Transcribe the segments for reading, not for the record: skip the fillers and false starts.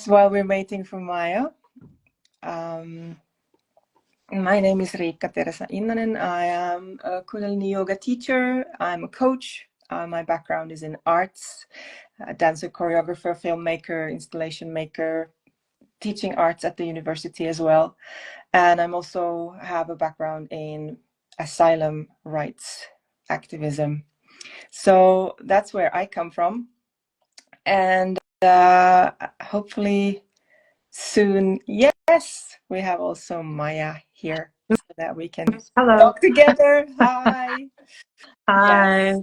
while we're waiting for Maya. My name is Riikka Theresa Innanen. I am a Kundalini yoga teacher. I'm a coach. My background is in arts, dancer, choreographer, filmmaker, installation maker, teaching arts at the university as well. And I'm also have a background in asylum rights activism. So that's where I come from. And hopefully soon, yes, we have also Maya here so that we can talk together. Hi. Hi. Yes.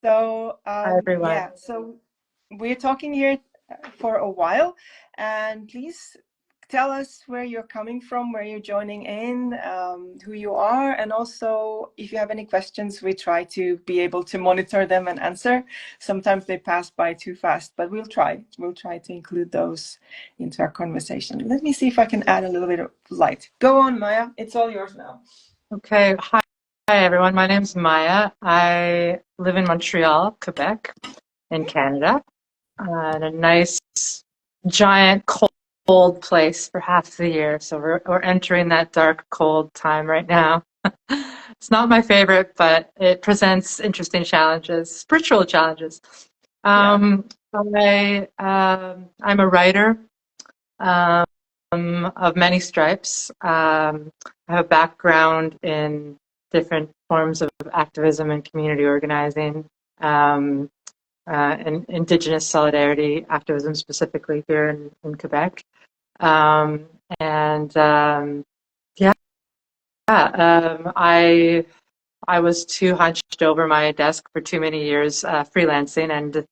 So Hi, everyone. yeah, so we're talking here for a while, and please tell us where you're coming from, where you're joining in, who you are, and also if you have any questions, we try to be able to monitor them and answer. Sometimes they pass by too fast, but we'll try to include those into our conversation. Let me see if I can add a little bit of light. Go on, Maya, it's all yours now. Okay. Hi, everyone. My name's Maya. I live in Montreal, Quebec, in Canada, in a nice, giant, cold place for half the year. So we're entering that dark, cold time right now. It's not my favorite, but it presents interesting challenges, spiritual challenges. I'm a writer of many stripes. I have a background in different forms of activism and community organizing, and Indigenous solidarity activism specifically here in Quebec. I was too hunched over my desk for too many years freelancing, and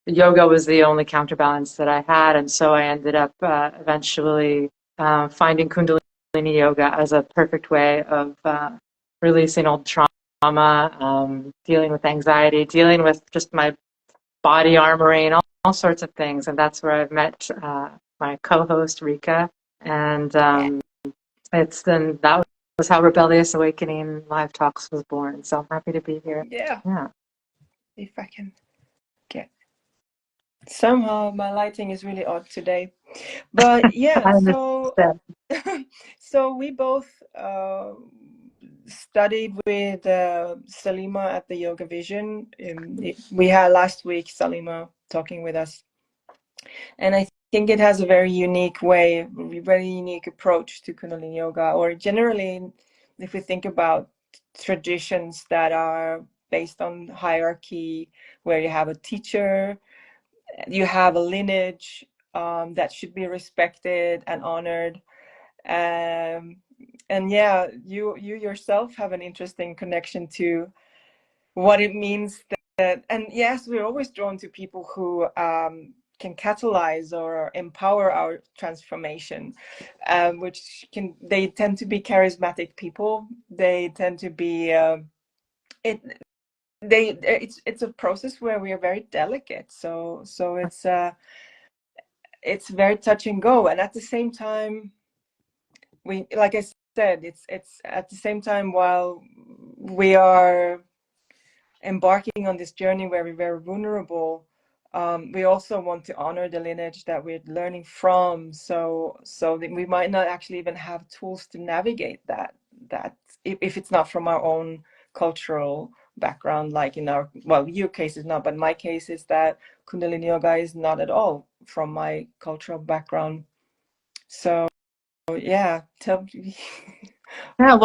yoga was the only counterbalance that I had, and so I ended up eventually finding Kundalini yoga as a perfect way of releasing old trauma, dealing with anxiety, dealing with just my body armoring, all sorts of things, and that's where I've met my co-host Riikka, and that was how Rebellious Awakening Live Talks was born. So I'm happy to be here. Yeah. If I can get. Somehow my lighting is really odd today, but yeah. So we both studied with Salima at the Yoga Vision. We had last week Salima talking with us, and I think it has a very unique way, very unique approach to Kundalini yoga, or generally, if we think about traditions that are based on hierarchy, where you have a teacher, you have a lineage that should be respected and honored. And yeah, you yourself have an interesting connection to what it means that, and yes, we're always drawn to people who can catalyze or empower our transformation, they tend to be charismatic people. They tend to be it's a process where we are very delicate. So it's very touch and go, and at the same time, we, like I said, it's at the same time, while we are embarking on this journey where we're very vulnerable, we also want to honor the lineage that we're learning from, so that we might not actually even have tools to navigate that if it's not from our own cultural background, like in our, well, your case is not, but my case is that Kundalini yoga is not at all from my cultural background. So yeah, tell me. There's a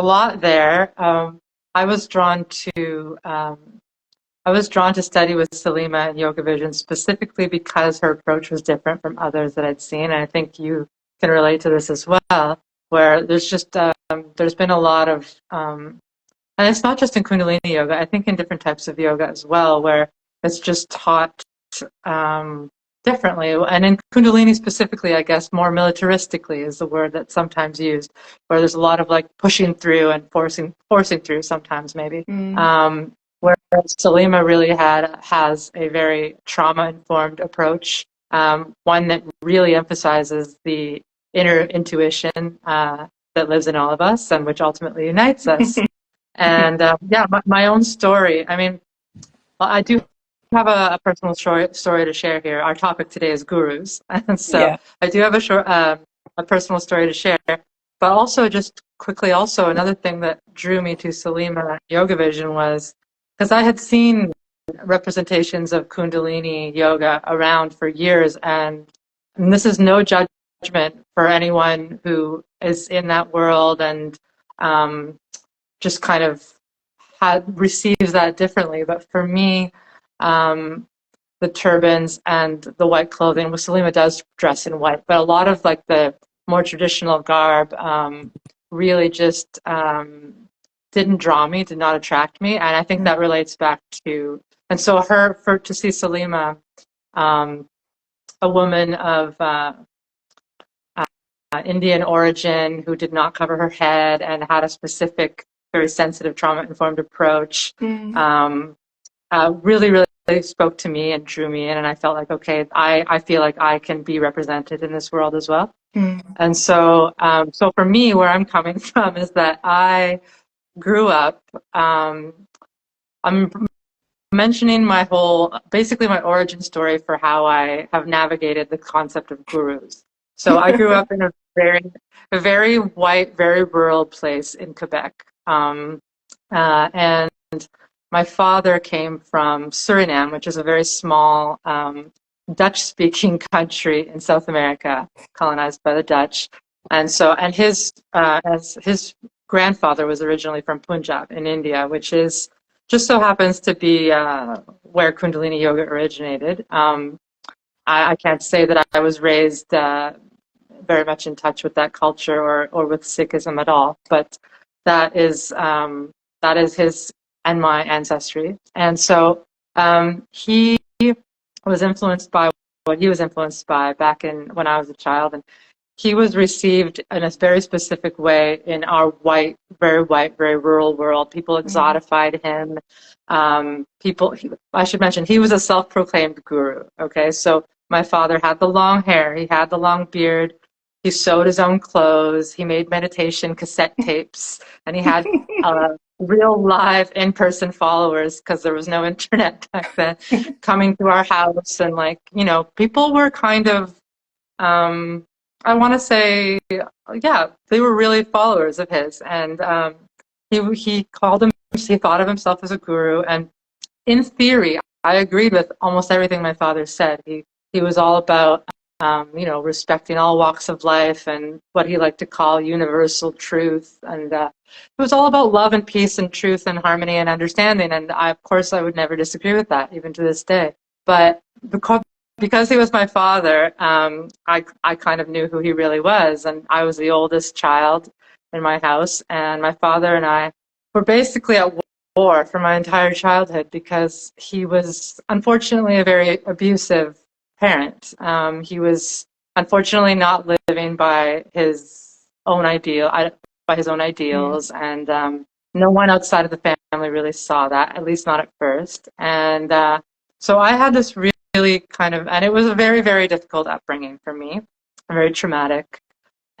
lot there. I was drawn to study with Salima and Yoga Vision specifically because her approach was different from others that I'd seen, and I think you can relate to this as well, where there's just there's been a lot of and it's not just in Kundalini yoga, I think in different types of yoga as well, where it's just taught differently. And in Kundalini specifically, I guess more militaristically is the word that's sometimes used, where there's a lot of like pushing through and forcing through sometimes maybe. Whereas Salima really has a very trauma-informed approach, one that really emphasizes the inner intuition that lives in all of us and which ultimately unites us. And my own story, I mean, I do have a personal story to share here. Our topic today is gurus, and so Yeah. I do have a personal story to share. But also, just quickly, also another thing that drew me to Salima Yoga Vision was because I had seen representations of Kundalini yoga around for years, and this is no judgment for anyone who is in that world and just kind of receives that differently. But for me, the turbans and the white clothing, well, Salima does dress in white, but a lot of like the more traditional garb really just didn't draw me, did not attract me. And I think that relates back to, and so to see Salima, a woman of Indian origin who did not cover her head and had a specific, very sensitive, trauma-informed approach, really, really spoke to me and drew me in. And I felt like, okay, I feel like I can be represented in this world as well. And so, so for me, where I'm coming from is that I grew up, I'm mentioning basically my origin story for how I have navigated the concept of gurus. So I grew up in a very white, very rural place in Quebec. And my father came from Suriname, which is a very small Dutch-speaking country in South America, colonized by the Dutch. And so, and his grandfather was originally from Punjab in India, which is just so happens to be where Kundalini yoga originated. I can't say that I was raised very much in touch with that culture or with Sikhism at all, but that is his and my ancestry. And so he was influenced by what he was influenced by back when I was a child, and he was received in a very specific way in our white, very rural world. People exotified him. I should mention, he was a self-proclaimed guru. Okay, so my father had the long hair, he had the long beard, he sewed his own clothes, he made meditation cassette tapes, and he had real live in-person followers because there was no internet back then coming to our house. And people were kind of, I want to say, yeah, they were really followers of his. And he thought of himself as a guru. And in theory, I agreed with almost everything my father said. He was all about, respecting all walks of life and what he liked to call universal truth. And it was all about love and peace and truth and harmony and understanding. And of course, I would never disagree with that, even to this day. But because he was my father, I kind of knew who he really was. And I was the oldest child in my house. And my father and I were basically at war for my entire childhood because he was unfortunately a very abusive parent. He was unfortunately not living by his own ideals. And no one outside of the family really saw that, at least not at first. And so I had this really kind of, and it was a very, very difficult upbringing for me, very traumatic.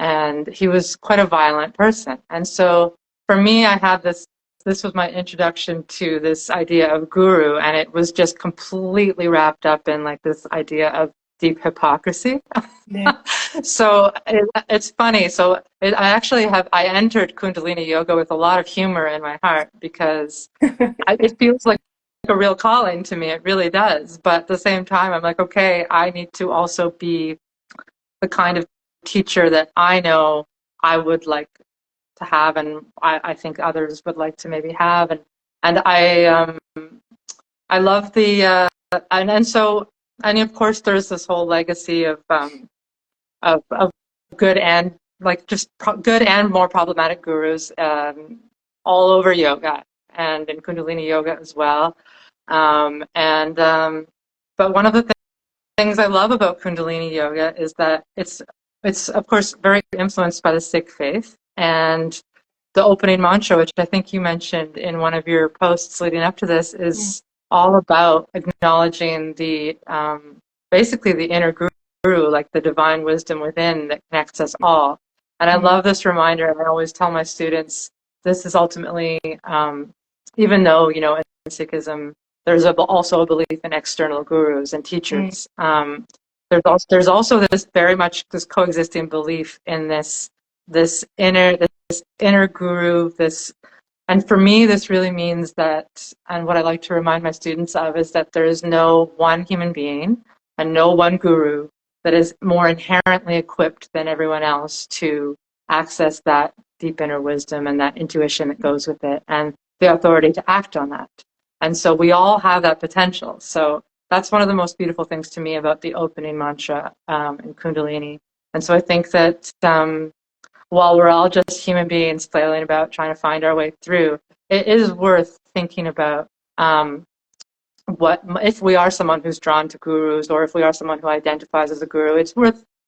And he was quite a violent person. And so for me, I had this was my introduction to this idea of guru, and it was just completely wrapped up in like this idea of deep hypocrisy. Yeah. So it's funny. So I entered Kundalini yoga with a lot of humor in my heart because it feels like a real calling to me. It really does. But at the same time, I'm like, okay, I need to also be the kind of teacher that I know I would like to have, and I think others would like to maybe have. And I love the and of course there's this whole legacy of good and good and more problematic gurus all over yoga and in Kundalini yoga as well. But one of the things I love about Kundalini yoga is that it's of course very influenced by the Sikh faith, and the opening mantra, which I think you mentioned in one of your posts leading up to this, is all about acknowledging basically the inner guru, like the divine wisdom within that connects us all. And I love this reminder. I always tell my students, this is ultimately, even though, in Sikhism, there's also a belief in external gurus and teachers. There's also this very much this coexisting belief in this inner guru, and for me, this really means that, and what I like to remind my students of, is that there is no one human being and no one guru that is more inherently equipped than everyone else to access that deep inner wisdom and that intuition that goes with it, and the authority to act on that. And so we all have that potential. So that's one of the most beautiful things to me about the opening mantra in Kundalini. And so I think that while we're all just human beings flailing about trying to find our way through, it is worth thinking about what if we are someone who's drawn to gurus, or if we are someone who identifies as a guru. I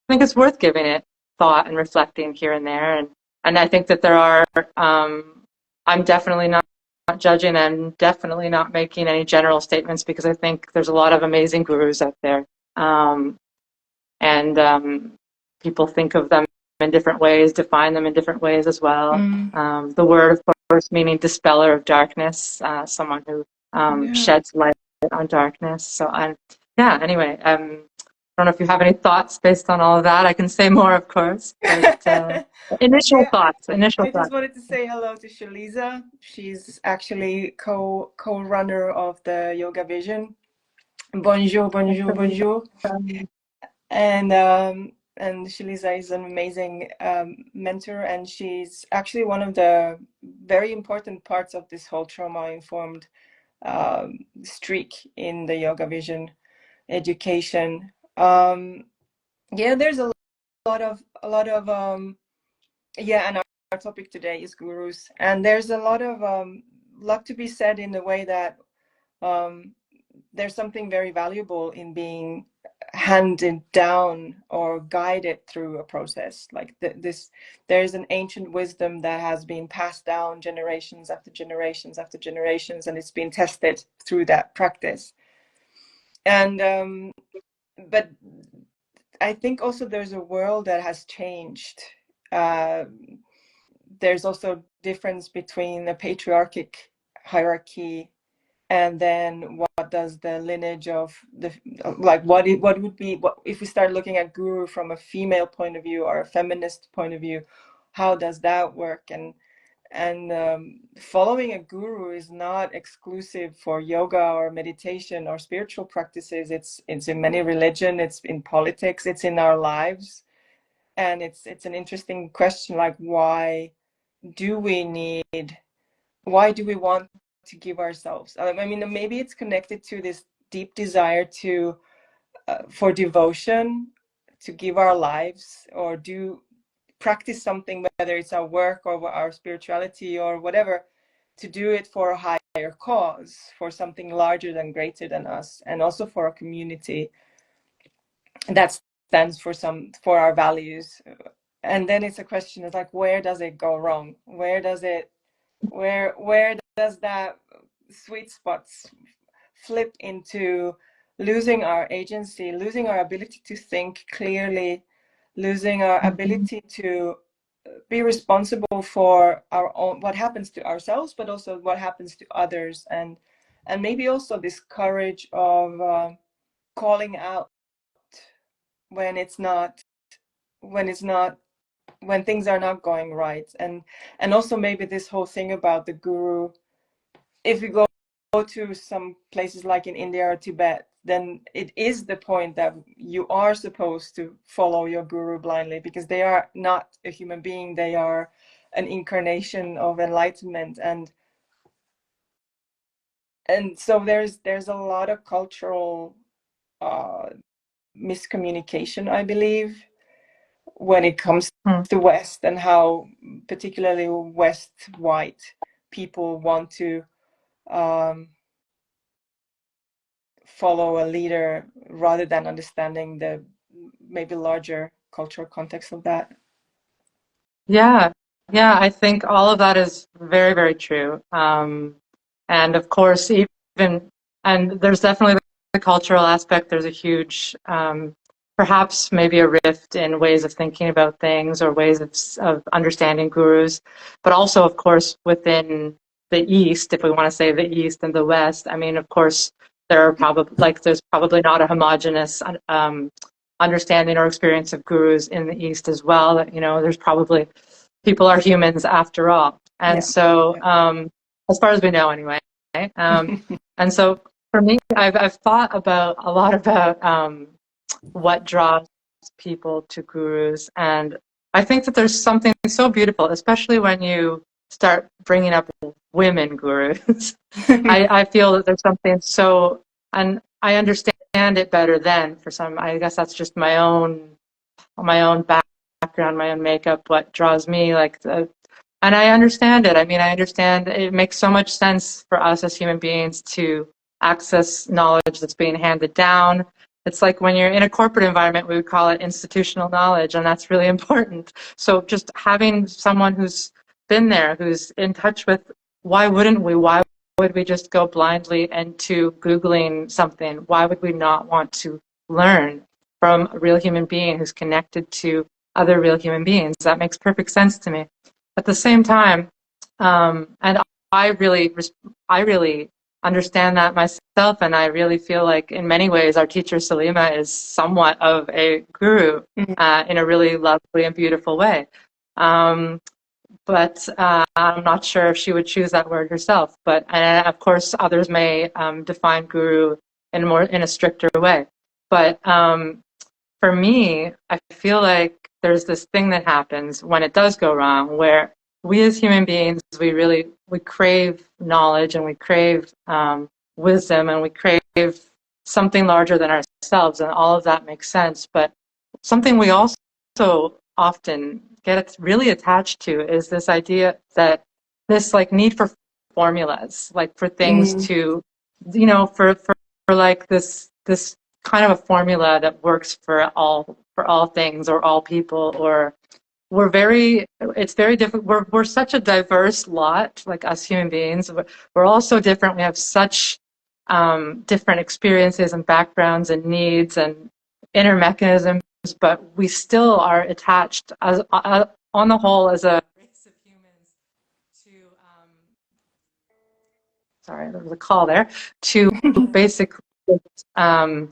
think it's worth giving it thought and reflecting here and there. And I think that there are. I'm definitely not judging and definitely not making any general statements, because I think there's a lot of amazing gurus out there, and people think of them in different ways, define them in different ways as well. The word, of course, meaning dispeller of darkness, someone who sheds light on darkness. So anyway, I don't know if you have any thoughts based on all of that. I can say more, of course, but initial thoughts. I just wanted to say hello to Shaliza. She's actually co-runner of the Yoga Vision. Bonjour, bonjour, bonjour. And Shaliza is an amazing mentor, and she's actually one of the very important parts of this whole trauma-informed streak in the Yoga Vision education. There's a lot of and our topic today is gurus, and there's a lot to be said in the way that there's something very valuable in being handed down or guided through a process like this. There's an ancient wisdom that has been passed down generations after generations after generations, and it's been tested through that practice. And but I think also there's a world that has changed. There's also difference between the patriarchic hierarchy, and then what does the lineage of the, like, what would be, what if we start looking at guru from a female point of view or a feminist point of view, how does that work? And following a guru is not exclusive for yoga or meditation or spiritual practices. It's in many religions, it's in politics, it's in our lives. And it's an interesting question, like, why do we want to give ourselves? I mean, maybe it's connected to this deep desire to for devotion, to give our lives, or do practice something, whether it's our work or our spirituality or whatever, to do it for a higher cause, for something larger than, greater than us, and also for a community that stands for our values. And then it's a question of, like, where does it go wrong? Where does that sweet spot flip into losing our agency, losing our ability to think clearly, losing our ability to be responsible for our own, what happens to ourselves, but also what happens to others, and maybe also this courage of calling out when things are not going right. And also maybe this whole thing about the guru, if we go to some places like in India or Tibet, then it is the point that you are supposed to follow your guru blindly, because they are not a human being, they are an incarnation of enlightenment. And so there's a lot of cultural miscommunication, I believe, when it comes to West, and how particularly West white people want to follow a leader rather than understanding the maybe larger cultural context of that. Yeah, I think all of that is very, very true. And of course, and there's definitely the cultural aspect. There's a huge, perhaps maybe a rift in ways of thinking about things or ways of understanding gurus, but also, of course, within the East, if we want to say the East and the West, I mean, of course, there are probably like there's probably not a homogenous understanding or experience of gurus in the East as well. You know, there's probably people are humans after all, and Yeah. so as far as we know, anyway. And so for me, I've thought about a lot about what draws people to gurus, and I think that there's something so beautiful, especially when you start bringing up women gurus. I feel that there's something so, and I understand it better then. For some, I guess that's just my own background, my own makeup, what draws me, and I understand it. I mean, I understand it makes so much sense for us as human beings to access knowledge that's being handed down. It's like when you're in a corporate environment, we would call it institutional knowledge, and that's really important. So just having someone who's been there, who's in touch with, why wouldn't we? Why would we just go blindly into Googling something? Why would we not want to learn from a real human being who's connected to other real human beings? That makes perfect sense to me. At the same time, and I really understand that myself, and I really feel like in many ways our teacher Salima is somewhat of a guru in a really lovely and beautiful way. But I'm not sure if she would choose that word herself. But of course, others may define guru in a stricter way. But for me, I feel like there's this thing that happens when it does go wrong, where we as human beings, we crave knowledge, and we crave wisdom, and we crave something larger than ourselves, and all of that makes sense. But something we also often get really attached to is this idea that this like need for formulas, like for things Mm. to, for like this kind of a formula that works for all things or all people, or it's very different. We're such a diverse lot, like us human beings. We're all so different. We have such different experiences and backgrounds and needs and inner mechanisms, but we still are attached as on the whole as a race of humans to sorry, there was a call there, to basically um,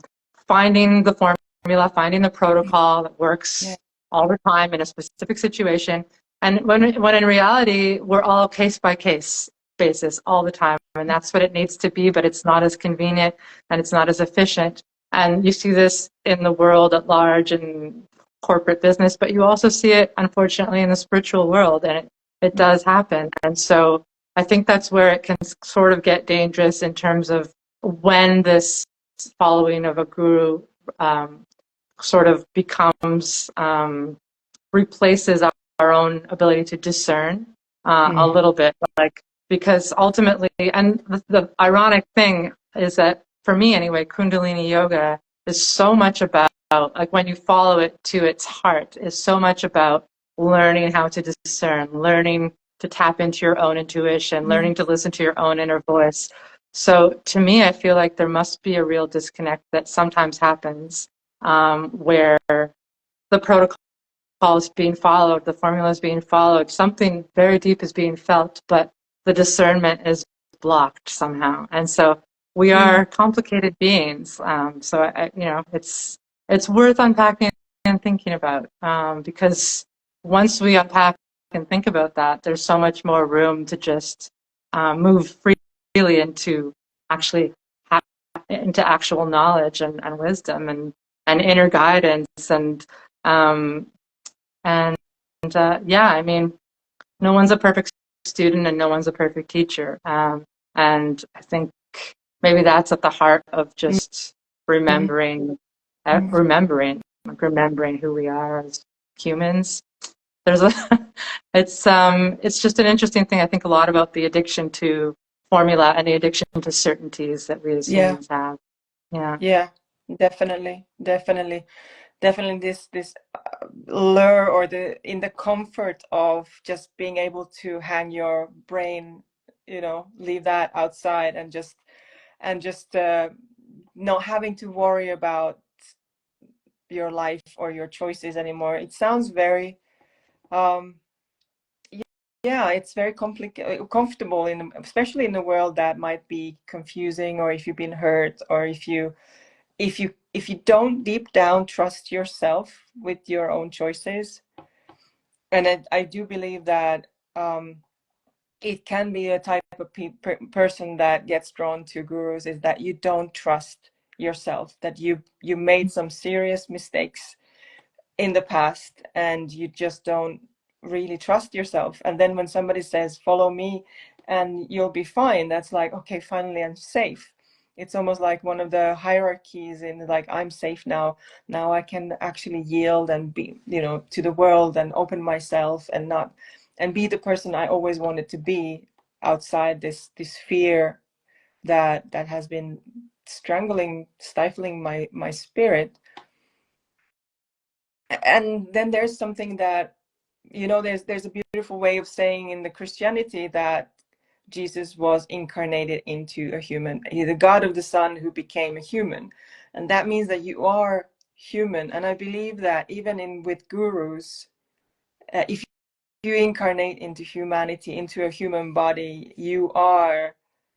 finding the formula, finding the protocol that Yeah. works all the time in a specific situation. And when in reality, we're all case by case basis all the time. And that's what it needs to be, but it's not as convenient and it's not as efficient. And you see this in the world at large in corporate business, but you also see it, unfortunately, in the spiritual world. And it does happen. And so I think that's where it can sort of get dangerous in terms of when this following of a guru sort of becomes replaces our own ability to discern a Mm. little bit, like, because ultimately, and the ironic thing is that for me anyway, Kundalini yoga is so much about, like, when you follow it to its heart, is so much about learning how to discern, learning to tap into your own intuition, Mm. learning to listen to your own inner voice. So to me, I feel like there must be a real disconnect that sometimes happens, where the protocol is being followed, the formula is being followed, something very deep is being felt, but the discernment is blocked somehow. And so we Mm. are complicated beings. So it's worth unpacking and thinking about, because once we unpack and think about that, there's so much more room to just move freely into actually into actual knowledge and wisdom and inner guidance um, and yeah, I mean, no one's a perfect student and no one's a perfect teacher. And I think maybe that's at the heart of just Mm. remembering, Mm. remembering who we are as humans. There's a, it's just an interesting thing. I think a lot about the addiction to formula and the addiction to certainties that we as Yeah. humans have. Yeah. Yeah. Definitely. Definitely. Definitely this lure, or the in the comfort of just being able to hang your brain, leave that outside, and just not having to worry about your life or your choices anymore. It sounds very um yeah, it's very comfortable in, especially in a world that might be confusing, or if you've been hurt, or if you don't deep down trust yourself with your own choices. And I do believe that it can be a type of person that gets drawn to gurus, is that you don't trust yourself, that you made some serious mistakes in the past and you just don't really trust yourself. And then when somebody says follow me and you'll be fine, that's like, okay, finally I'm safe. It's almost like one of the hierarchies in, like, I'm safe now I can actually yield and be, to the world, and open myself, and not and be the person I always wanted to be, outside this fear that has been stifling my spirit. And then there's something that, there's a beautiful way of saying in the Christianity that Jesus was incarnated into a human. He's the God of the Son who became a human, and that means that you are human. And I believe that even in with gurus, if you incarnate into humanity, into a human body, you are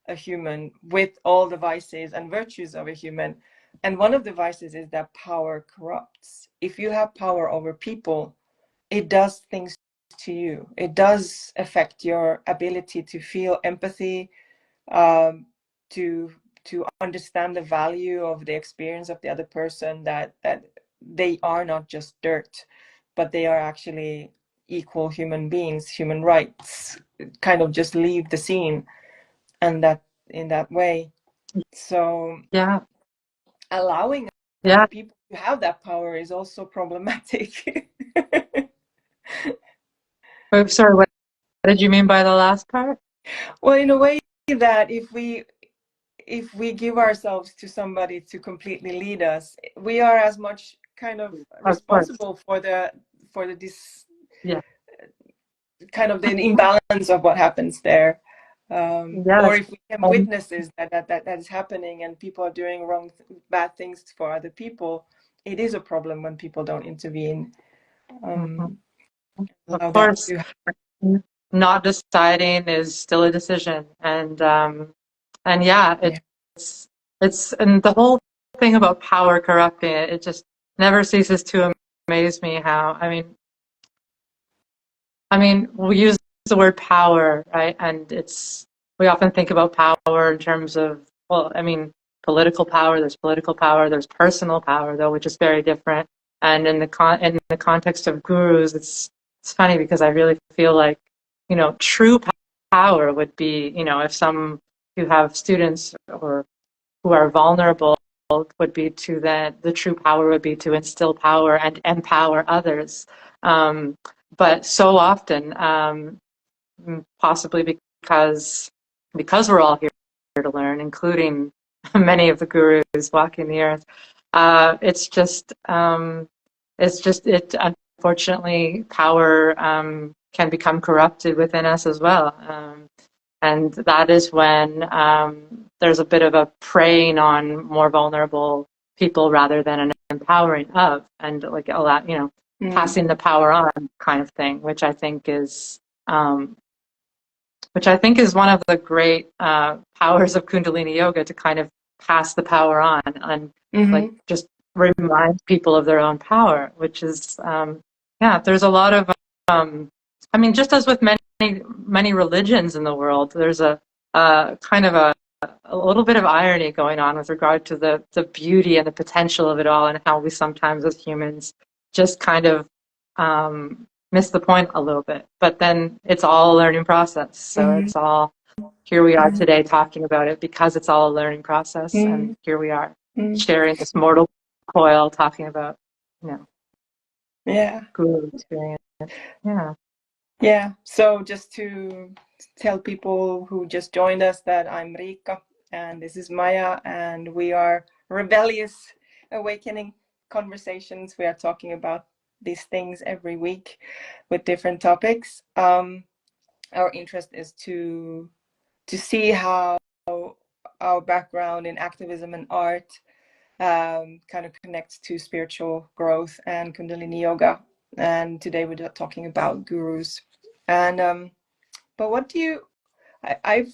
a human with all the vices and virtues of a human. And one of the vices is that power corrupts. If you have power over people, it does things to you. It does affect your ability to feel empathy, um, to understand the value of the experience of the other person, that they are not just dirt, but they are actually equal human beings. Human rights kind of just leave the scene, and that in that way. So Yeah, allowing other yeah. people to have that power is also problematic. Oh, sorry, what did you mean by the last part? Well, in a way that if we give ourselves to somebody to completely lead us, we are as much kind of Of course. responsible for the this Yeah. kind of the imbalance of what happens there. Or Yes. if we can witnesses that is happening, and people are doing bad things for other people, it is a problem when people don't intervene. Mhm. Of Allow that course, to not deciding is still a decision, and yeah, happen. it's and the whole thing about power corrupting it, it just never ceases to amaze me how, I mean, we use the word power, right? And we often think about power in terms of, well, I mean, political power. There's political power. There's personal power, though, which is very different. And in the context of gurus, it's funny because I really feel like, true power would be, if some who have students or who are vulnerable would be to then the true power would be to instill power and empower others. Um, but so often, possibly because we're all here to learn, including many of the gurus walking the earth, it unfortunately power can become corrupted within us as well. And that is when there's a bit of a preying on more vulnerable people rather than an empowering of, and like a lot, passing the power on kind of thing, um, which I think is one of the great powers of Kundalini yoga, to kind of pass the power on and like Mm-hmm. just remind people of their own power, which is, yeah, there's a lot of, just as with many religions in the world, there's a kind of a little bit of irony going on with regard to the beauty and the potential of it all, and how we sometimes as humans just kind of miss the point a little bit. But then it's all a learning process. So Mm-hmm. it's all, here we are today talking about it because it's all a learning process. And here we are Mm-hmm. sharing this mortal coil talking about, Yeah. guru experience. Yeah. Yeah. So just to tell people who just joined us that I'm Riikka and this is Maya, and we are Rebellious Awakening Conversations. We are talking about these things every week with different topics. Our interest is to see how our background in activism and art kind of connects to spiritual growth and Kundalini yoga. And today we're talking about gurus. And But what do you, I've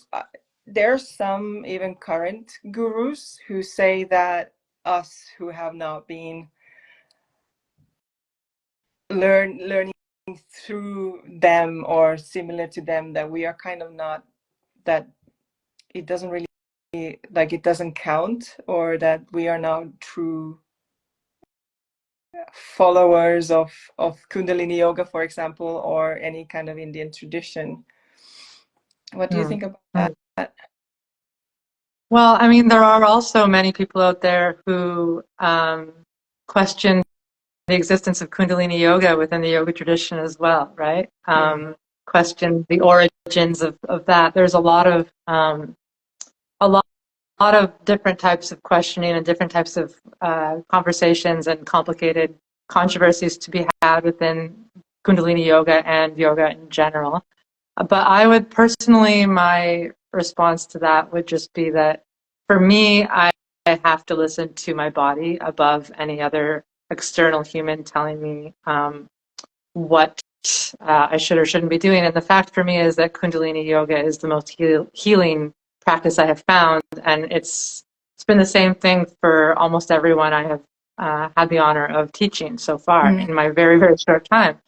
there are some even current gurus who say that us who have not been learning through them or similar to them, that we are kind of not, that it doesn't really, like it doesn't count, or that we are now true followers of Kundalini yoga, for example, or any kind of Indian tradition. What do you think about that? Well, I mean, there are also many people out there who question the existence of Kundalini yoga within the yoga tradition as well, right? Question the origins of that. There's a lot of different types of questioning and different types of conversations and complicated controversies to be had within Kundalini yoga and yoga in general. But I would personally, my response to that would just be that for me, I have to listen to my body above any other external human telling me what I should or shouldn't be doing. And the fact for me is that Kundalini yoga is the most healing practice I have found, and it's been the same thing for almost everyone I have had the honor of teaching so far in my very, very short time.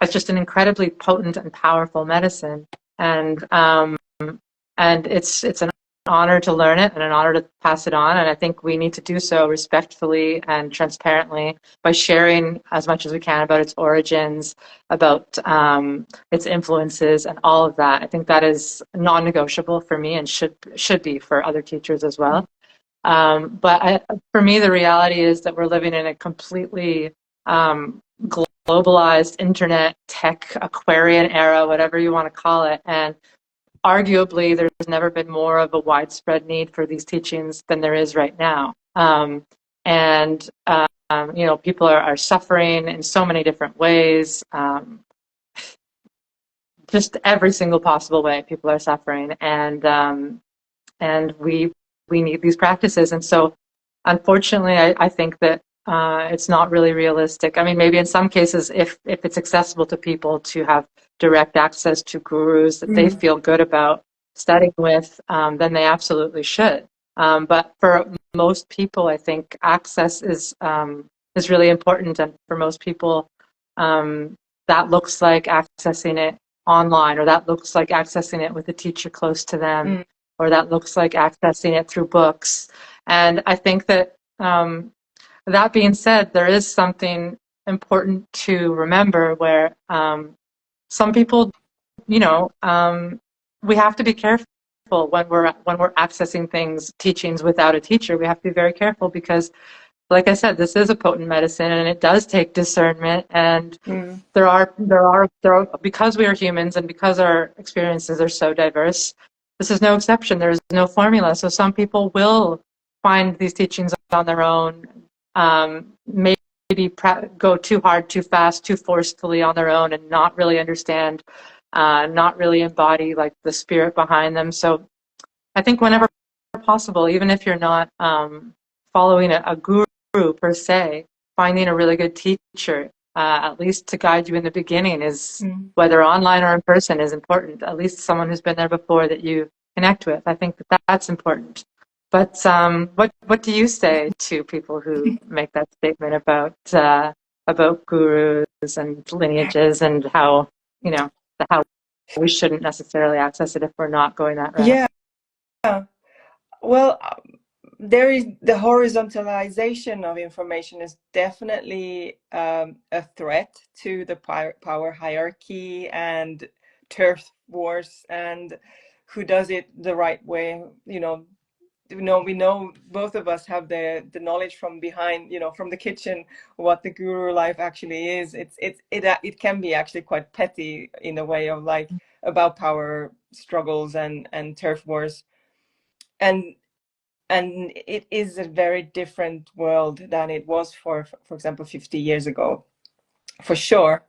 It's just an incredibly potent and powerful medicine, and it's an honor to learn it and an honor to pass it on. And I think we need to do so respectfully and transparently by sharing as much as we can about its origins, about its influences, and all of that. I think that is non-negotiable for me and should be for other teachers as well. For me, the reality is that we're living in a completely globalized internet tech Aquarian era, whatever you want to call it, and arguably, there's never been more of a widespread need for these teachings than there is right now. People are suffering in so many different ways. Just every single possible way, people are suffering, and we need these practices. And so, unfortunately, I think that it's not really realistic. I mean, maybe in some cases, if it's accessible to people to have direct access to gurus that they feel good about studying with, then they absolutely should. But for most people, I think access is really important, and for most people, that looks like accessing it online, or that looks like accessing it with a teacher close to them, or that looks like accessing it through books. And I think that that being said, there is something important to remember where some people, we have to be careful when we're accessing teachings without a teacher. We have to be very careful because, like I said, this is a potent medicine, and it does take discernment. And there are because we are humans and because our experiences are so diverse, this is no exception. There is no formula. So some people will find these teachings on their own, maybe go too hard, too fast, too forcefully on their own, and not really understand, not really embody like the spirit behind them. So I think whenever possible, even if you're not following a guru per se, finding a really good teacher, at least to guide you in the beginning, is whether online or in person, is important. At least someone who's been there before that you connect with. I think that's important. But what do you say to people who make that statement about gurus and lineages, and how how we shouldn't necessarily access it if we're not going that route? Yeah. Well, there is the horizontalization of information is definitely a threat to the power hierarchy and turf wars, and who does it the right way. We know both of us have the knowledge from behind, from the kitchen, what the guru life actually is. It can be actually quite petty in a way of like about power struggles and turf wars, and it is a very different world than it was for example 50 years ago, for sure.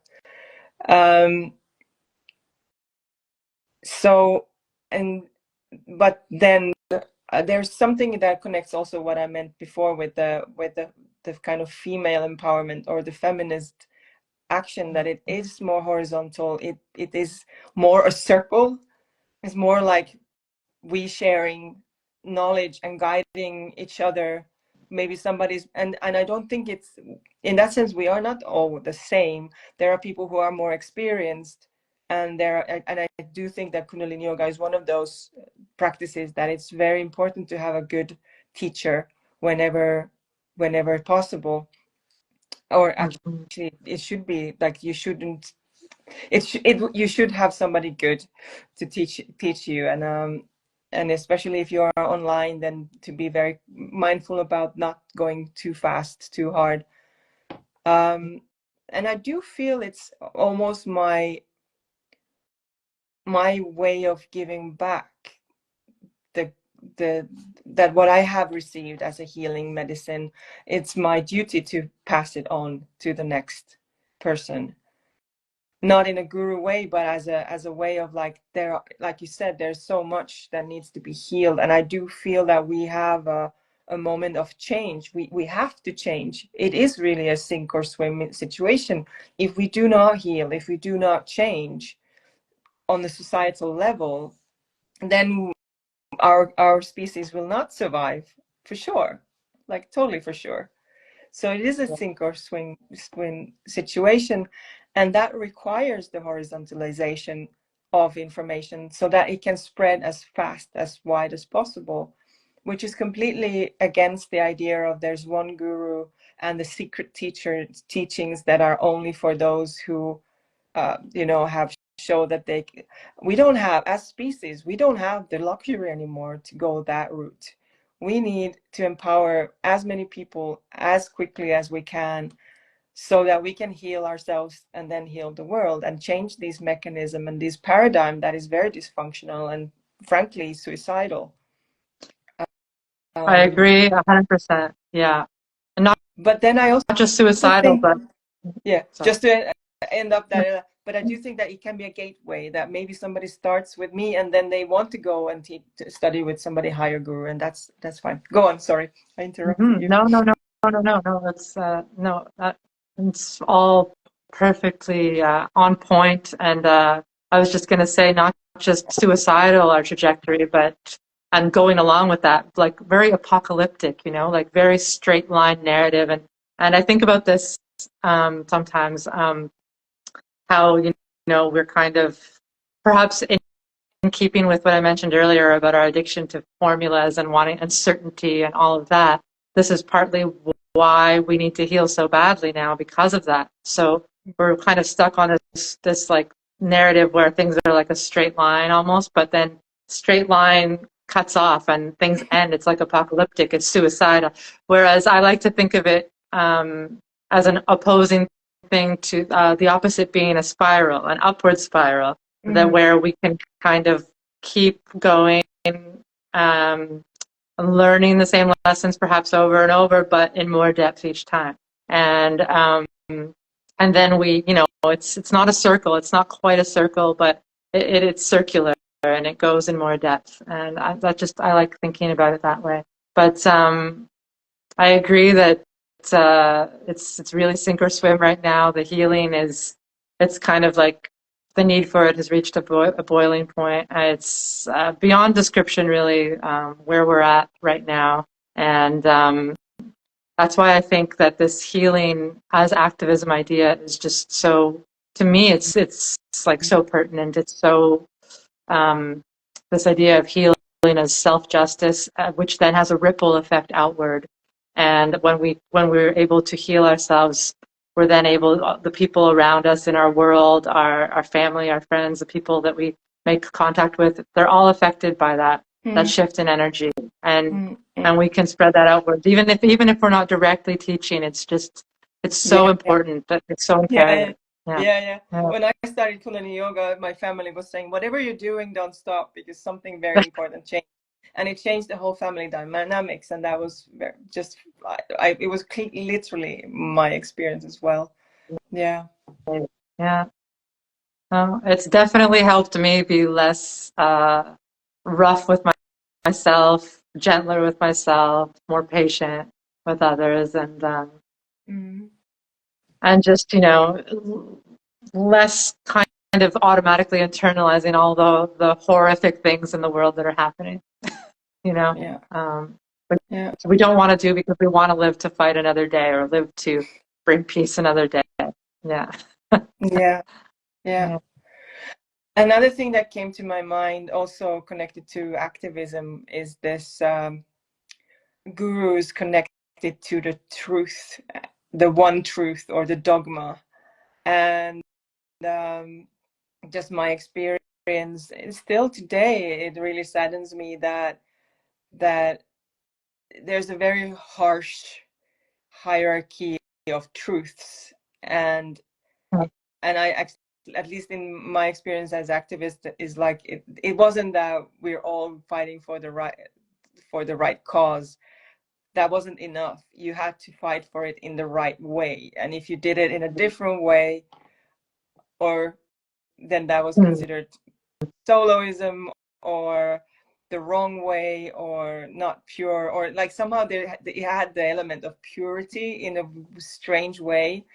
But then there's something that connects also what I meant before with the kind of female empowerment or the feminist action, that it is more horizontal. It is more a circle. It's more like we sharing knowledge and guiding each other. Maybe somebody's, and I don't think it's, in that sense, we are not all the same. There are people who are more experienced, and I do think that Kundalini yoga is one of those practices that it's very important to have a good teacher whenever possible. Or actually, it should be like, you shouldn't, you should have somebody good to teach you, and especially if you are online, then to be very mindful about not going too fast, too hard. And I do feel it's almost my way of giving back the that what I have received as a healing medicine. It's my duty to pass it on to the next person, not in a guru way, but as a way of, like, there, like you said, there's so much that needs to be healed, and I do feel that we have a moment of change. We have to change. It is really a sink or swim situation. If we do not heal, if we do not change on the societal level, then our species will not survive, for sure, like totally for sure. So it is a sink or swim situation, and that requires the horizontalization of information so that it can spread as fast, as wide as possible, which is completely against the idea of there's one guru and the secret teachings that are only for those who have show that we don't have, as species, we don't have the luxury anymore to go that route. We need to empower as many people as quickly as we can, so that we can heal ourselves and then heal the world and change this mechanism and this paradigm that is very dysfunctional and frankly suicidal. I agree 100%. Yeah. And not But then I also just suicidal, think, but sorry. just to end up that, but I do think that it can be a gateway, that maybe somebody starts with me and then they want to go and study with somebody higher guru, and that's fine. Go on. Sorry, I interrupted you. No, no, no, no, no, no, no. It's all perfectly on point. And I was just going to say, not just suicidal, our trajectory, but and going along with that, like very apocalyptic, like very straight line narrative. And I think about this sometimes, how we're kind of perhaps in keeping with what I mentioned earlier about our addiction to formulas and wanting uncertainty and all of that. This is partly why we need to heal so badly now, because of that. So we're kind of stuck on this like narrative where things are like a straight line almost, but then straight line cuts off and things end. It's like apocalyptic, it's suicidal. Whereas I like to think of it as an opposing thing to the opposite being a spiral, an upward spiral, that where we can kind of keep going, learning the same lessons perhaps over and over, but in more depth each time. And then we, it's not a circle. It's not quite a circle, but it's circular and it goes in more depth. And I like thinking about it that way. But I agree that it's really sink or swim right now. The healing it's kind of like the need for it has reached a boiling point. It's beyond description, really, where we're at right now. And that's why I think that this healing as activism idea is just so, to me, it's like so pertinent. It's so, this idea of healing as self-justice, which then has a ripple effect outward. And when we're able to heal ourselves, we're then able, the people around us in our world, our family, our friends, the people that we make contact with, they're all affected by that shift in energy, and we can spread that outwards. Even if we're not directly teaching, it's so important, that it's so imperative. Yeah. When I started Kundalini yoga, my family was saying, whatever you're doing, don't stop, because something very important changed. And it changed the whole family dynamics, and that was it was literally my experience as well. Yeah. It's definitely helped me be less rough with myself, gentler with myself, more patient with others, and and just, less kind of automatically internalizing all the horrific things in the world that are happening, Yeah. um, which Yeah. we don't want to do because we want to live to fight another day or live to bring peace another day. Yeah. Yeah. Yeah. Yeah. Another thing that came to my mind, also connected to activism, is this gurus connected to the truth, the one truth or the dogma. And just my experience, and still today, it really saddens me that there's a very harsh hierarchy of truths. And I, at least in my experience as activist, is like it wasn't that we're all fighting for the right cause. That wasn't enough. You had to fight for it in the right way, and if you did it in a different way, or then that was considered soloism, or the wrong way, or not pure, or like somehow they had the element of purity in a strange way.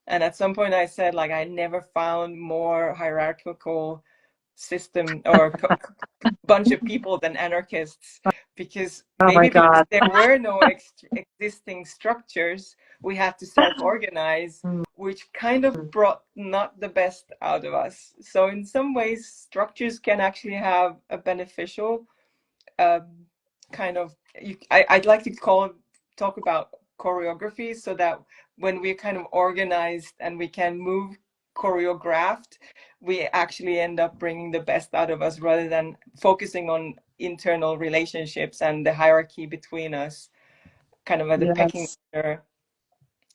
And at some point I said, like, I never found more hierarchical system or bunch of people than anarchists, because Oh my maybe because God. there were no existing structures, we had to self-organize, which kind of brought not the best out of us. So in some ways, structures can actually have a beneficial kind of, I'd like to talk about choreography, so that when we're kind of organized and we can move choreographed, we actually end up bringing the best out of us, rather than focusing on internal relationships and the hierarchy between us, kind of at the pecking Yes. order.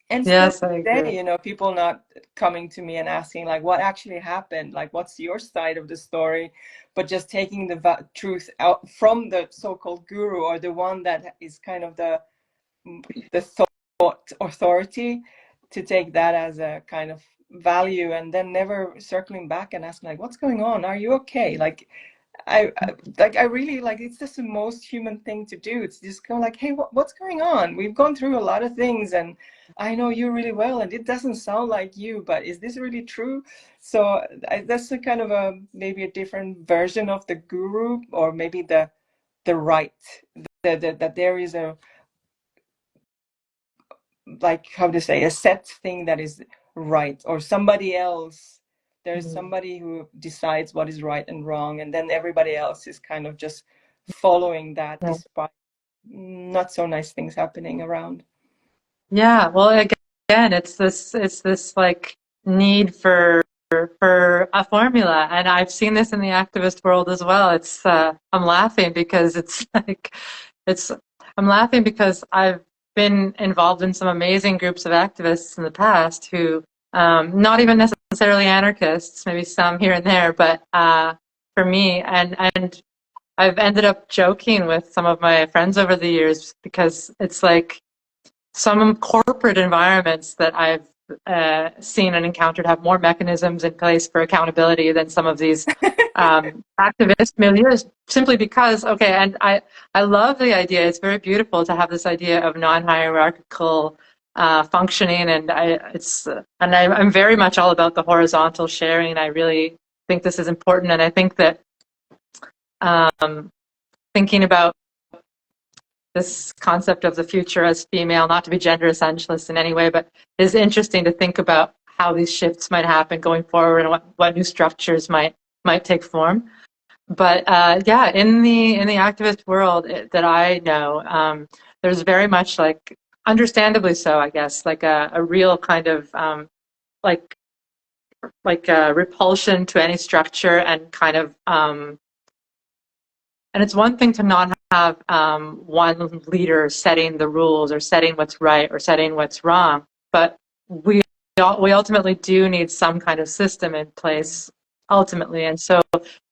And still Yes, I today, agree. people not coming to me and asking, like, what actually happened, like, what's your side of the story, but just taking the truth out from the so-called guru, or the one that is kind of the thought authority, to take that as a kind of value, and then never circling back and asking, like, what's going on, are you okay? Like, I really, like, it's just the most human thing to do. It's just go like, hey, what's going on? We've gone through a lot of things, and I know you really well, and it doesn't sound like you, but is this really true? So that's a kind of maybe a different version of the guru, or maybe the right, that there is a, like, how to say, a set thing that is right, or somebody else. There's somebody who decides what is right and wrong, and then everybody else is kind of just following that, Yeah. despite not so nice things happening around. Yeah, well, again, it's this like need for a formula, and I've seen this in the activist world as well. I'm laughing because it's like it's I'm laughing because I've been involved in some amazing groups of activists in the past who, not even necessarily anarchists, maybe some here and there, but for me, and I've ended up joking with some of my friends over the years because it's like some corporate environments that I've seen and encountered have more mechanisms in place for accountability than some of these activist milieus, simply because, okay, and I love the idea. It's very beautiful to have this idea of non-hierarchical functioning, and I'm very much all about the horizontal sharing. I really think this is important, and I think that thinking about this concept of the future as female, not to be gender essentialist in any way, but it is interesting to think about how these shifts might happen going forward and what new structures might take form. But yeah, in the activist world that I know, there's very much, like, understandably so, I guess, like a real kind of like a repulsion to any structure, and kind of and it's one thing to not have one leader setting the rules or setting what's right or setting what's wrong, but we ultimately do need some kind of system in place ultimately. And so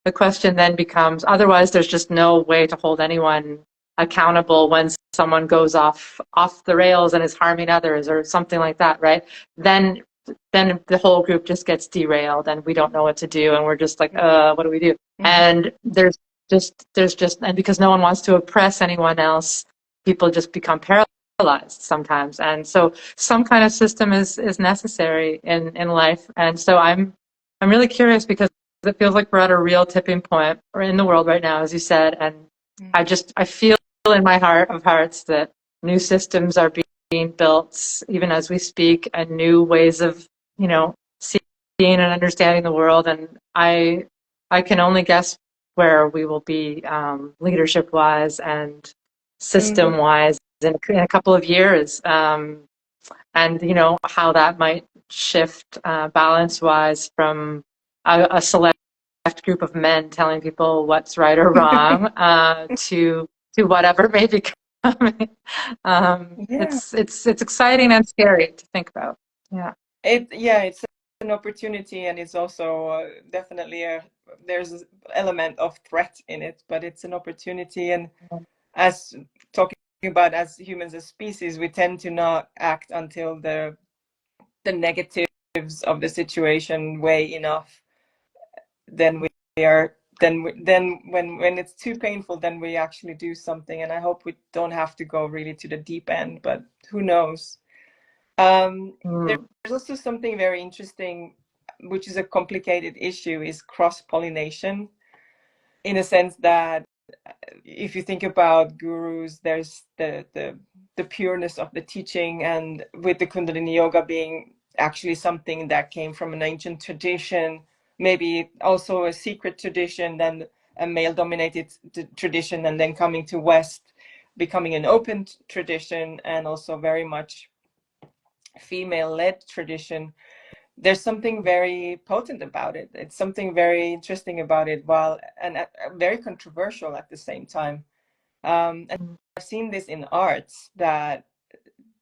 the question then becomes, otherwise there's just no way to hold anyone accountable when someone goes off the rails and is harming others or something like that, right? Then the whole group just gets derailed and we don't know what to do, and we're just like, what do we do? And there's just, and because no one wants to oppress anyone else, people just become paralyzed. paralyzed sometimes. And so some kind of system is necessary in life. And so I'm really curious because it feels like we're at a real tipping point or in the world right now, as you said. And I feel in my heart of hearts that new systems are being built even as we speak, and new ways of, seeing and understanding the world. And I can only guess where we will be leadership wise and system wise in a couple of years, and how that might shift balance wise from a select group of men telling people what's right or wrong to whatever may be coming. It's exciting and scary to think about. It's an opportunity, and it's also definitely there's an element of threat in it, but it's an opportunity. And as talking about as humans, as species, we tend to not act until the negatives of the situation weigh enough. Then when it's too painful, then we actually do something. And I hope we don't have to go really to the deep end, but who knows. There's also something very interesting, which is a complicated issue, is cross-pollination, in a sense that if you think about gurus, there's the pureness of the teaching, and with the Kundalini yoga being actually something that came from an ancient tradition, maybe also a secret tradition, then a male-dominated tradition, and then coming to West, becoming an open tradition, and also very much female-led tradition. There's something very potent about it. It's something very interesting about it, and very controversial at the same time. And I've seen this in arts, that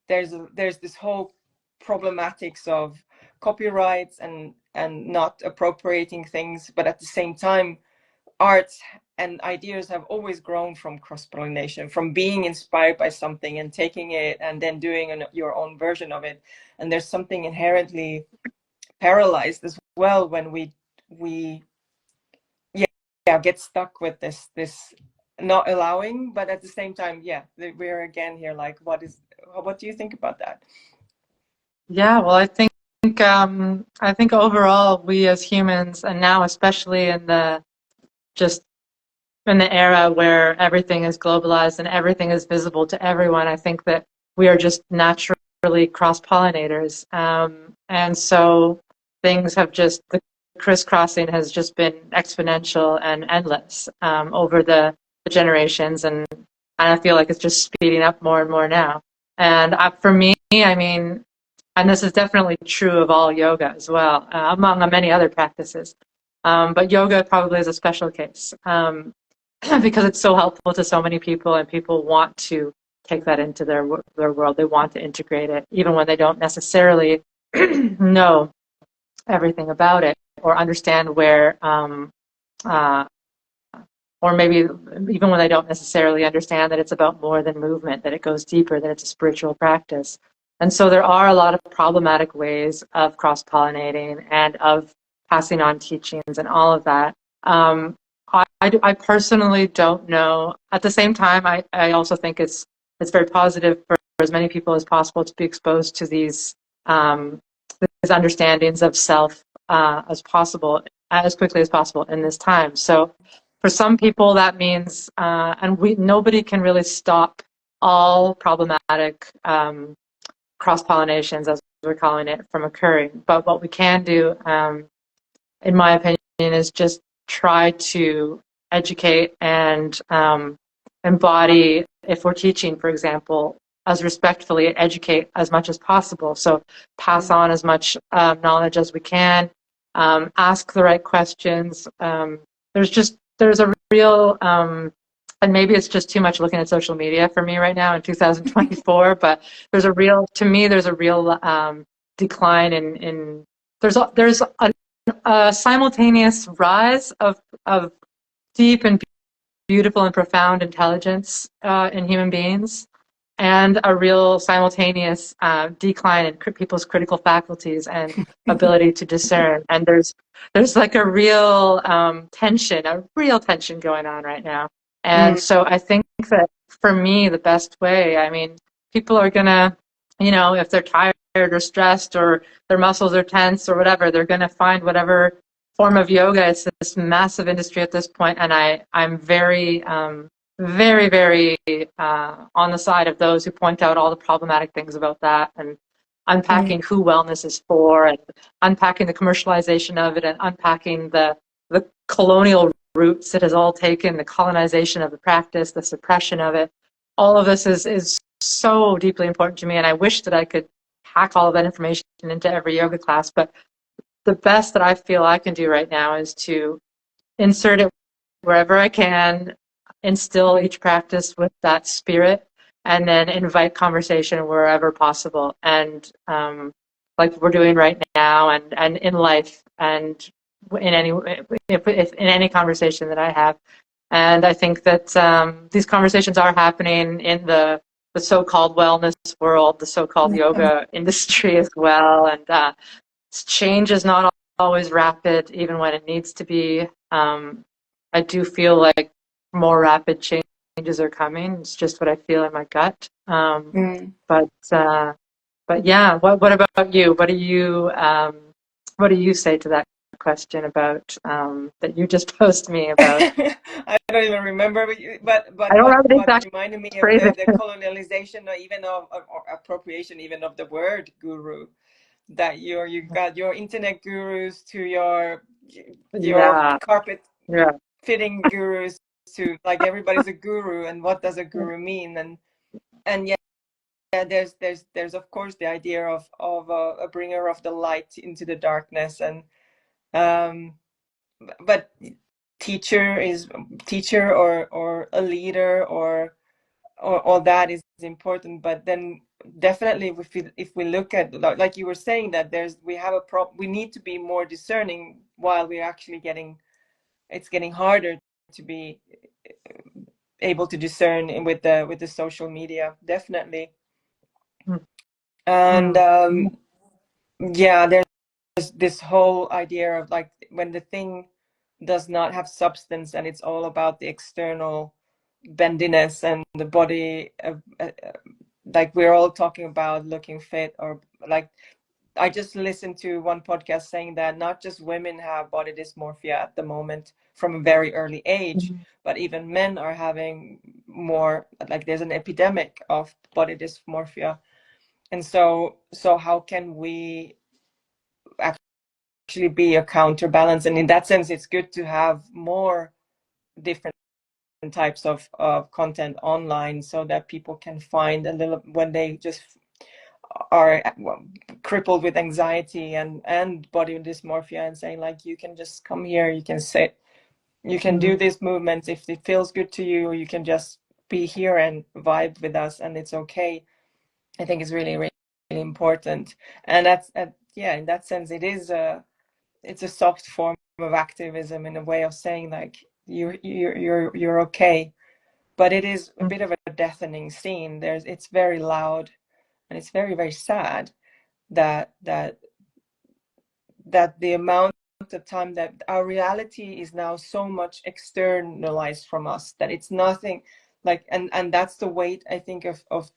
there's this whole problematics of copyrights and not appropriating things, but at the same time, arts and ideas have always grown from cross-pollination, from being inspired by something and taking it and then doing your own version of it. And there's something inherently paralyzed as well when we get stuck with this not allowing, but at the same time, we're again here like, what do you think about that? Well, I think overall we as humans, and now especially in the era where everything is globalized and everything is visible to everyone, I think that we are just naturally cross-pollinators, and so things have the crisscrossing has just been exponential and endless over the generations, and I feel like it's just speeding up more and more now. And for me, I mean, and this is definitely true of all yoga as well, among many other practices, but yoga probably is a special case, because it's so helpful to so many people, and people want to take that into their world. They want to integrate it, even when they don't necessarily know everything about it, or understand where, or maybe even when they don't necessarily understand that it's about more than movement, that it goes deeper, that it's a spiritual practice. And so there are a lot of problematic ways of cross-pollinating and of passing on teachings and all of that. I personally don't know. At the same time, I also think it's very positive for as many people as possible to be exposed to these understandings of self as possible, as quickly as possible in this time. So for some people that means, and nobody can really stop all problematic cross-pollinations, as we're calling it, from occurring. But what we can do, in my opinion, is just try to educate and embody, if we're teaching, for example, as respectfully educate as much as possible. So pass on as much knowledge as we can, ask the right questions. There's a real, and maybe it's just too much looking at social media for me right now in 2024, but there's a real decline in there's a simultaneous rise of deep and beautiful and profound intelligence in human beings, and a real simultaneous decline in people's critical faculties and ability to discern. And there's like a real tension going on right now. And so I think that for me, the best way, I mean, people are gonna, if they're tired or stressed or their muscles are tense or whatever, they're gonna find whatever form of yoga. It's this massive industry at this point, and I'm very, very, very on the side of those who point out all the problematic things about that, and unpacking who wellness is for, and unpacking the commercialization of it, and unpacking the colonial roots it has all taken, the colonization of the practice, the suppression of it. All of this is so deeply important to me, and I wish that I could pack all of that information into every yoga class, but the best that I feel I can do right now is to insert it wherever I can, instill each practice with that spirit, and then invite conversation wherever possible. And like we're doing right now, and in life, and in any conversation that I have. And I think that these conversations are happening in the so-called wellness world, the so-called yoga industry as well. And change is not always rapid, even when it needs to be. I do feel like more rapid changes are coming. It's just what I feel in my gut. But yeah, what about you? What do you say to that question about that you just posed me about? I don't even remember, but I don't remember the what exact reminded me of phrasing. the colonialization, or even or appropriation, even of the word guru. That you got your internet gurus to your Yeah, carpet yeah. fitting gurus, to like everybody's a guru, and what does a guru mean? And yeah, there's of course the idea of a bringer of the light into the darkness, and but teacher or a leader or all that is important. But then definitely if we look at, like you were saying, that we have a we need to be more discerning, while we're actually it's getting harder to be able to discern with the social media, definitely. And yeah, there's this whole idea of like when the thing does not have substance, and it's all about the external bendiness and the body, like we're all talking about looking fit, or like I just listened to one podcast saying that not just women have body dysmorphia at the moment from a very early age, but even men are having more, like there's an epidemic of body dysmorphia. And so how can we actually be a counterbalance? And in that sense, it's good to have more different types of content online, so that people can find a little, when they just are crippled with anxiety and body dysmorphia, and saying like, you can just come here, you can sit, you can do these movements if it feels good to you, you can just be here and vibe with us, and it's okay. I think it's really, really important. And that's yeah, in that sense, it's a soft form of activism, in a way of saying like, you're okay. But it is a bit of a deafening scene. It's very loud, and it's very, very sad that the amount of time that our reality is now so much externalized from us, that it's nothing like, and that's the weight, I think, of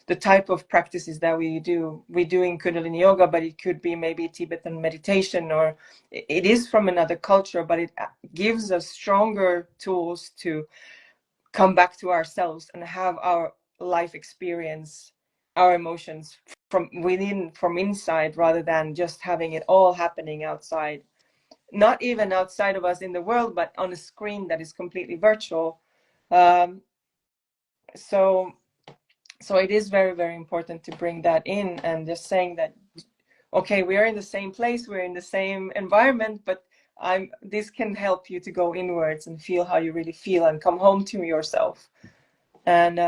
the type of practices that we do in Kundalini yoga. But it could be maybe Tibetan meditation, or it is from another culture, but it gives us stronger tools to come back to ourselves and have our life experience, our emotions from within, from inside, rather than just having it all happening outside, not even outside of us in the world, but on a screen that is completely virtual. So it is very, very important to bring that in, and just saying that, okay, we are in the same place, we're in the same environment, but this can help you to go inwards and feel how you really feel, and come home to yourself. And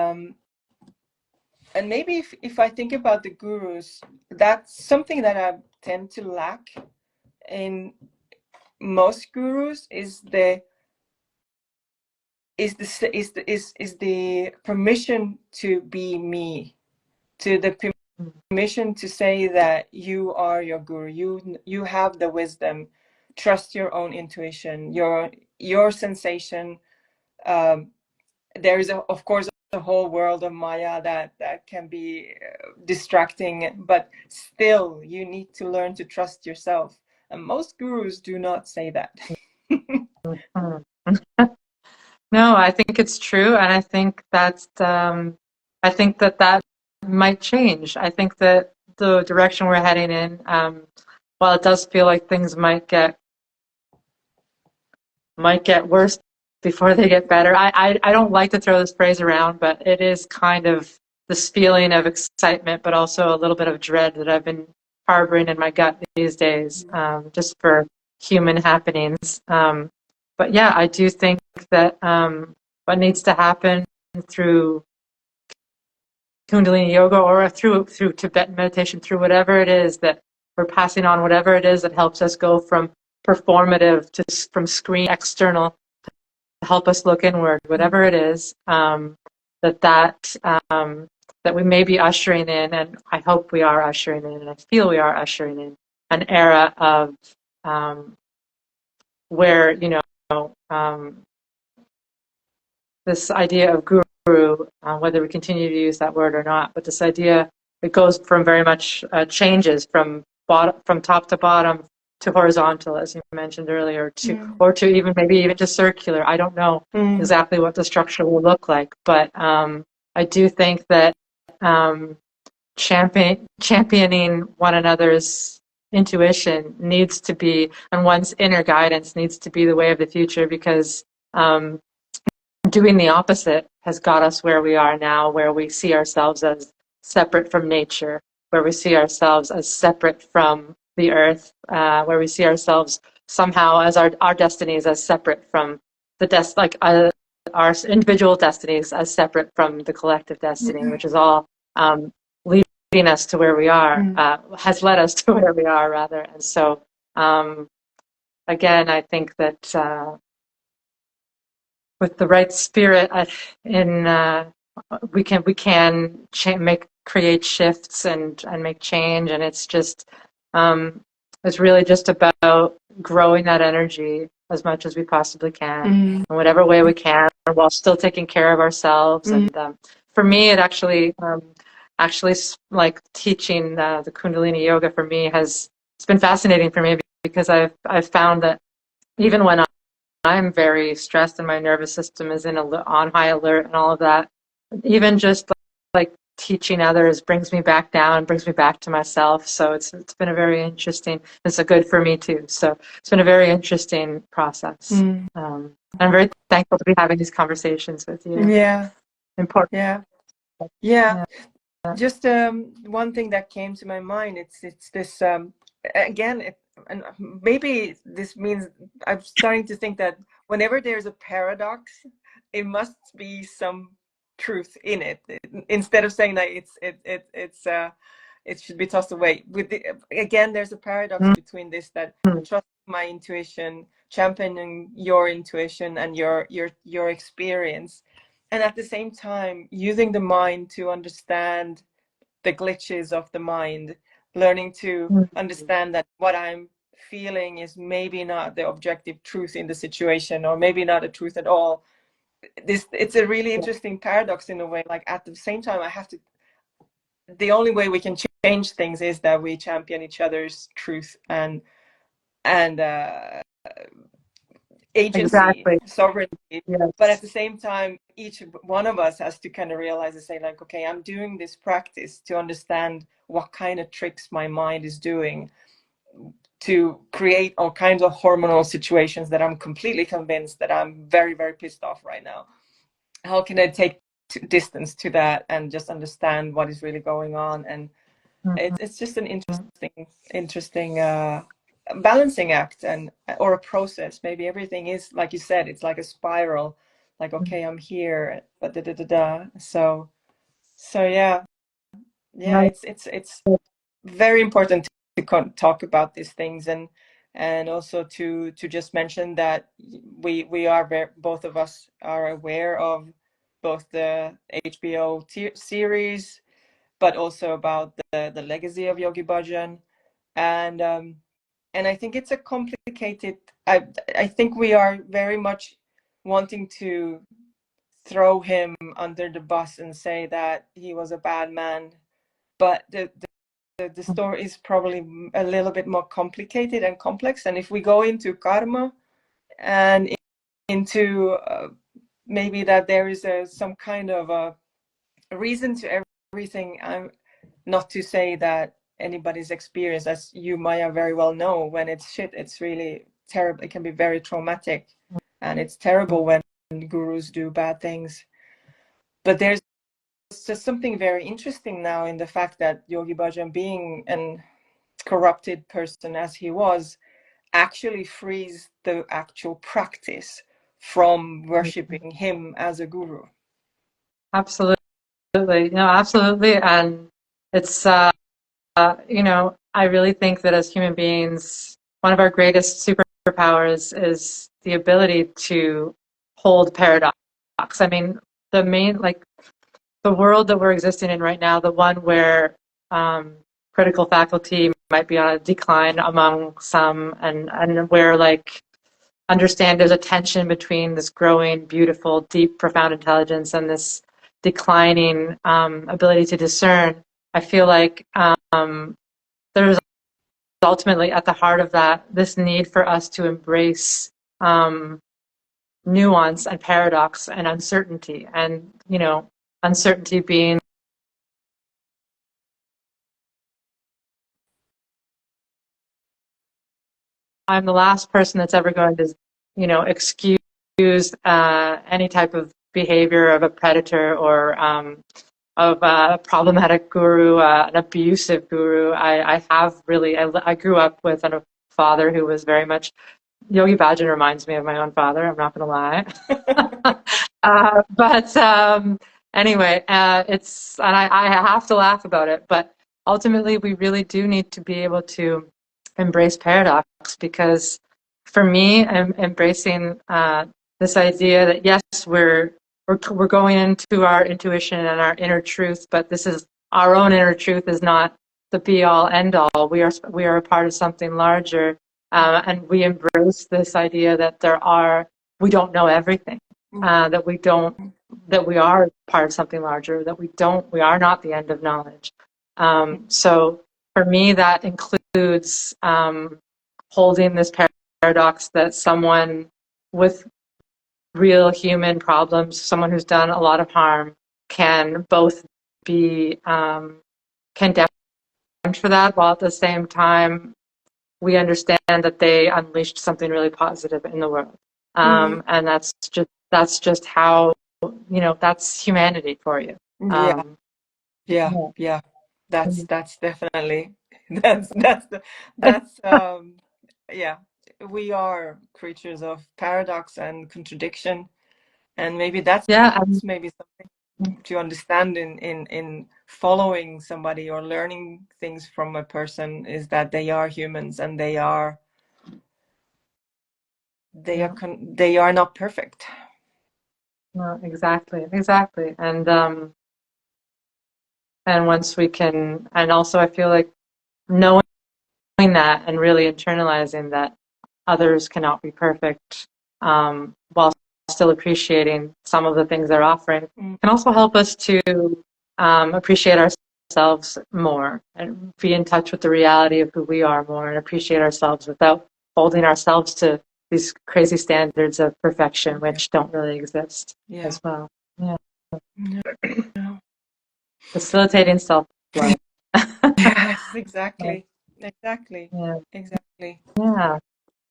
maybe if I think about the gurus, that's something that I tend to lack in most gurus, is the permission to be me, to the permission to say that you are your guru, you have the wisdom, trust your own intuition, your sensation. There is of course a whole world of Maya that can be distracting, but still you need to learn to trust yourself. And most gurus do not say that. Mhm. No, I think it's true, and I think I think that that might change. I think that the direction we're heading in, while it does feel like things might get worse before they get better. I don't like to throw this phrase around, but it is kind of this feeling of excitement, but also a little bit of dread that I've been harboring in my gut these days, just for human happenings. But yeah, I do think that what needs to happen through Kundalini yoga or through Tibetan meditation, through whatever it is that we're passing on, whatever it is that helps us go from performative to from screen external, help us look inward, whatever it is, that we may be ushering in, and I hope we are ushering in, and I feel we are ushering in an era of where, this idea of guru, whether we continue to use that word or not, but this idea, it goes from very much changes from top to bottom to horizontal, as you mentioned earlier, or to even maybe even just circular. I don't know exactly what the structure will look like, but I do think that championing one another's intuition needs to be, and one's inner guidance needs to be the way of the future, because doing the opposite has got us where we are now, where we see ourselves as separate from nature, where we see ourselves as separate from the earth, where we see ourselves somehow as our destinies as separate from our individual destinies as separate from the collective destiny, which is all leading us to where we are, has led us to where we are, rather. And so, again, I think that with the right spirit we can create shifts and make change, and it's just it's really just about growing that energy as much as we possibly can in whatever way we can, while still taking care of ourselves. And for me, it actually like teaching the Kundalini yoga for me it's been fascinating for me, because I've found that even when I'm very stressed and my nervous system is on high alert and all of that, even just like teaching others brings me back down, brings me back to myself. So it's been a very interesting, it's a good for me too. So it's been a very interesting process. I'm very thankful to be having these conversations with you. Yeah. Important. Yeah. Just one thing that came to my mind, it's this again, and maybe this means I'm starting to think that whenever there's a paradox, it must be some truth in it. Instead of saying that it should be tossed away. Again, there's a paradox between this, that trusting my intuition, championing your intuition and your experience, and at the same time using the mind to understand the glitches of the mind, learning to understand that what I'm feeling is maybe not the objective truth in the situation, or maybe not a truth at all. It's a really interesting paradox in a way. Like, at the same time, the only way we can change things is that we champion each other's truth and agency, sovereignty. Yes. But at the same time, each one of us has to kind of realize and say, like, okay, I'm doing this practice to understand what kind of tricks my mind is doing to create all kinds of hormonal situations that I'm completely convinced that I'm very, very pissed off right now. How can I take distance to that and just understand what is really going on? And it's just an interesting balancing act, or a process. Maybe everything is, like you said, it's like a spiral. Like, okay, I'm here, but da da da da. So yeah, it's very important to talk about these things, and also to just mention that we are both of us are aware of both the HBO series, but also about the legacy of Yogi Bhajan, and I think it's a complicated. I think we are very much wanting to throw him under the bus and say that he was a bad man, but the story is probably a little bit more complicated and complex. And if we go into karma and into maybe that there is some kind of a reason to everything, I'm not to say that anybody's experience, as you Maya very well know, when it's shit, it's really terrible. It can be very traumatic, and it's terrible when gurus do bad things. But there's just something very interesting now in the fact that Yogi Bhajan, being an corrupted person as he was, actually frees the actual practice from worshipping him as a guru. Absolutely. No, absolutely. And it's, you know, I really think that as human beings, one of our greatest superpowers is the ability to hold paradox. I mean, the main, like, the world that we're existing in right now, the one where critical faculty might be on a decline among some, and where, like, understand there's a tension between this growing, beautiful, deep, profound intelligence and this declining ability to discern. I feel like there's ultimately at the heart of that this need for us to embrace nuance and paradox and uncertainty, and, you know, uncertainty being I'm the last person that's ever going to, you know, excuse any type of behavior of a predator or of a problematic guru, an abusive guru. I have really, I grew up with a father who was very much, Yogi Bhajan reminds me of my own father, I'm not going to lie. But anyway, it's, and I have to laugh about it, but ultimately we really do need to be able to embrace paradox, because for me, I'm embracing this idea that yes, we're going into our intuition and our inner truth, but this is our own inner truth is not the be all end all. We are a part of something larger, and we embrace this idea that we don't know everything, that we are part of something larger, that we are not the end of knowledge. So for me, that includes holding this paradox that someone with real human problems, someone who's done a lot of harm, can both be condemned for that, while at the same time we understand that they unleashed something really positive in the world. And that's just how, you know, that's humanity for you. Yeah. That's definitely yeah. We are creatures of paradox and contradiction, and maybe that's maybe something to understand in following somebody or learning things from a person, is that they are humans and they are not perfect. No, exactly. And once we can, and also I feel like knowing that and really internalizing that others cannot be perfect, while still appreciating some of the things they're offering, can also help us to appreciate ourselves more and be in touch with the reality of who we are more, and appreciate ourselves without holding ourselves to these crazy standards of perfection, which don't really exist as well. Yeah. Facilitating self-love. Yes, exactly. Yeah. Exactly. Yeah.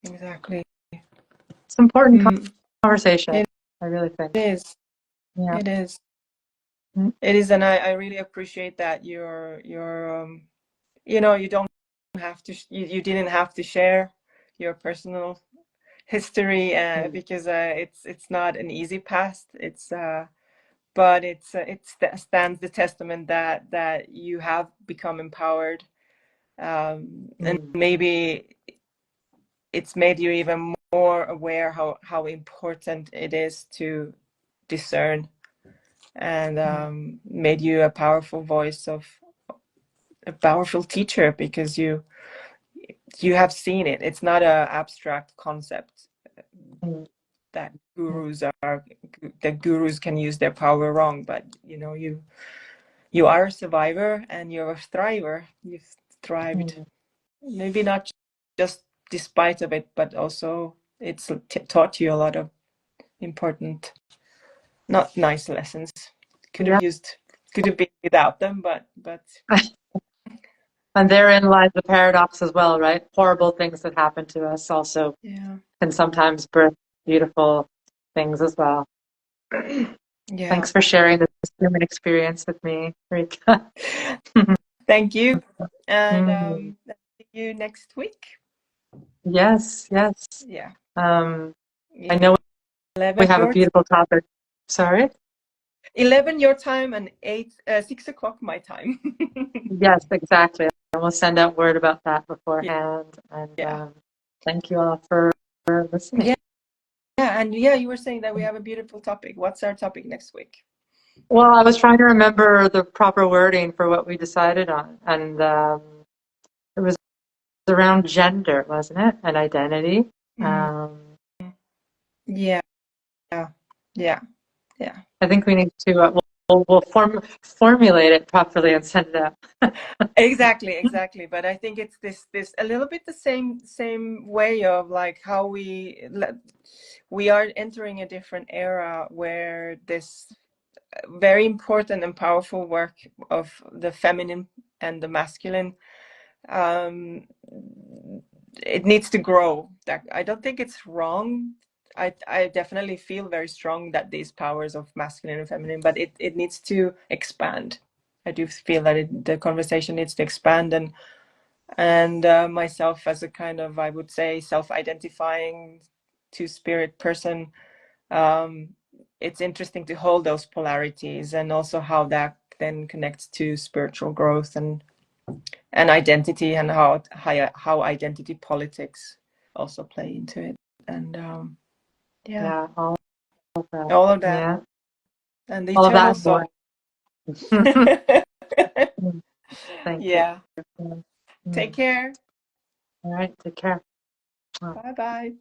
Exactly. It's important conversation. I really think it is. Yeah. It is. It is, and I really appreciate that you're you know, you don't have to you didn't have to share your personal history, because it's not an easy past. It's but it stands the testament that you have become empowered, and maybe it's made you even more aware how important it is to discern, and made you a powerful voice of a powerful teacher, because you have seen it. It's not an abstract concept. that gurus can use their power wrong, but you are a survivor and you're a thriver. You've thrived, maybe not just despite of it, but also it's taught you a lot of important, not nice lessons. Could have been without them, but And therein lies the paradox as well, right? Horrible things that happen to us also can sometimes birth beautiful things as well. Yeah. Thanks for sharing this human experience with me, Riikka. Thank you. And see you next week. Yes. Yeah. I know we have a beautiful topic. Sorry? 11 your time and 6 o'clock my time. Yes, exactly. And we'll send out word about that beforehand. And thank you all for listening. Yeah, and you were saying that we have a beautiful topic. What's our topic next week? Well, I was trying to remember the proper wording for what we decided on, and it was around gender, wasn't it? And identity. Yeah. I think we need to we'll formulate it properly and send it out. Exactly. But I think it's this a little bit the same way of like how we are entering a different era where this very important and powerful work of the feminine and the masculine, it needs to grow. I don't think it's wrong. I definitely feel very strong that these powers of masculine and feminine, but it needs to expand. I do feel that the conversation needs to expand, and myself as a kind of, I would say, self-identifying two-spirit person, it's interesting to hold those polarities and also how that then connects to spiritual growth and identity, and how identity politics also play into it, and all of that. all of that, yeah, and the all of eternal that soul. Thank Yeah. you. Take care. All right, take care. Bye.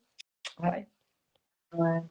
Bye.